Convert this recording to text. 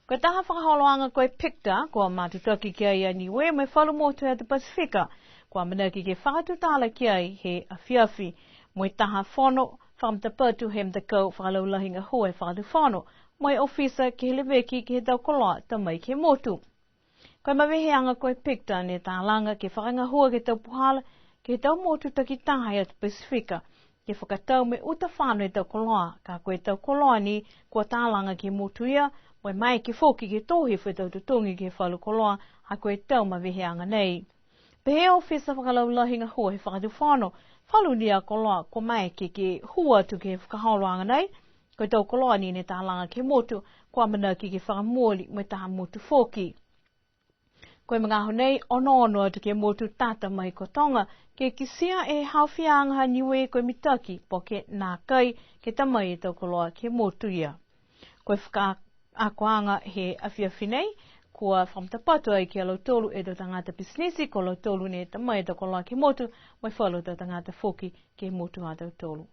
Ko taha whakaholoanga koe picta, ko matutaki kia ia Niue me whalu motu e te Pasifika, ko manaki ke whakatutala kia i he awhiawhi, mo taha whono, whamtapatu he mtakau whakalaulahinga hua e whakatu whono, mo ofisa ke heleweki ke he tau koloa ta mai ke motu. Koe maweheanga koe picta ne tālanga ke whakanga hua ke tau puhala, ke tau motu taki taha i te Pasifika, ke whakatau me uta whānu e tau koloa, ka koe tau koloa ni kua tālanga ke motu ia, mo mai ke whoki ke tohi whi tau tutungi ke whalu koloa, ha koe tau maweheanga nei. Pehe ofisa whakalaulahinga hua he whakatu whānu, whalu ni a koloa ko mai ke hua tu ke whakaholoanga nei, koe tau koloa ni ne tālanga ke motu, kua manaki ke whakamuoli mo taha motu whoki. Koe mga honei, ono atu ke motu tata mai ko tonga, ke kisia e hawhianga Niue koe mitaki, po ke nā kai ke tamai e tau koloa ke motu ia. Koe whakaakoanga he awhiawhi nei, kua whamtapatu ai ki alau tolu e do tangata pisnisi, ko alau tolu ne tamai e tau koloa ke motu, mai whalu do tangata whoki ke motu a tau tolu.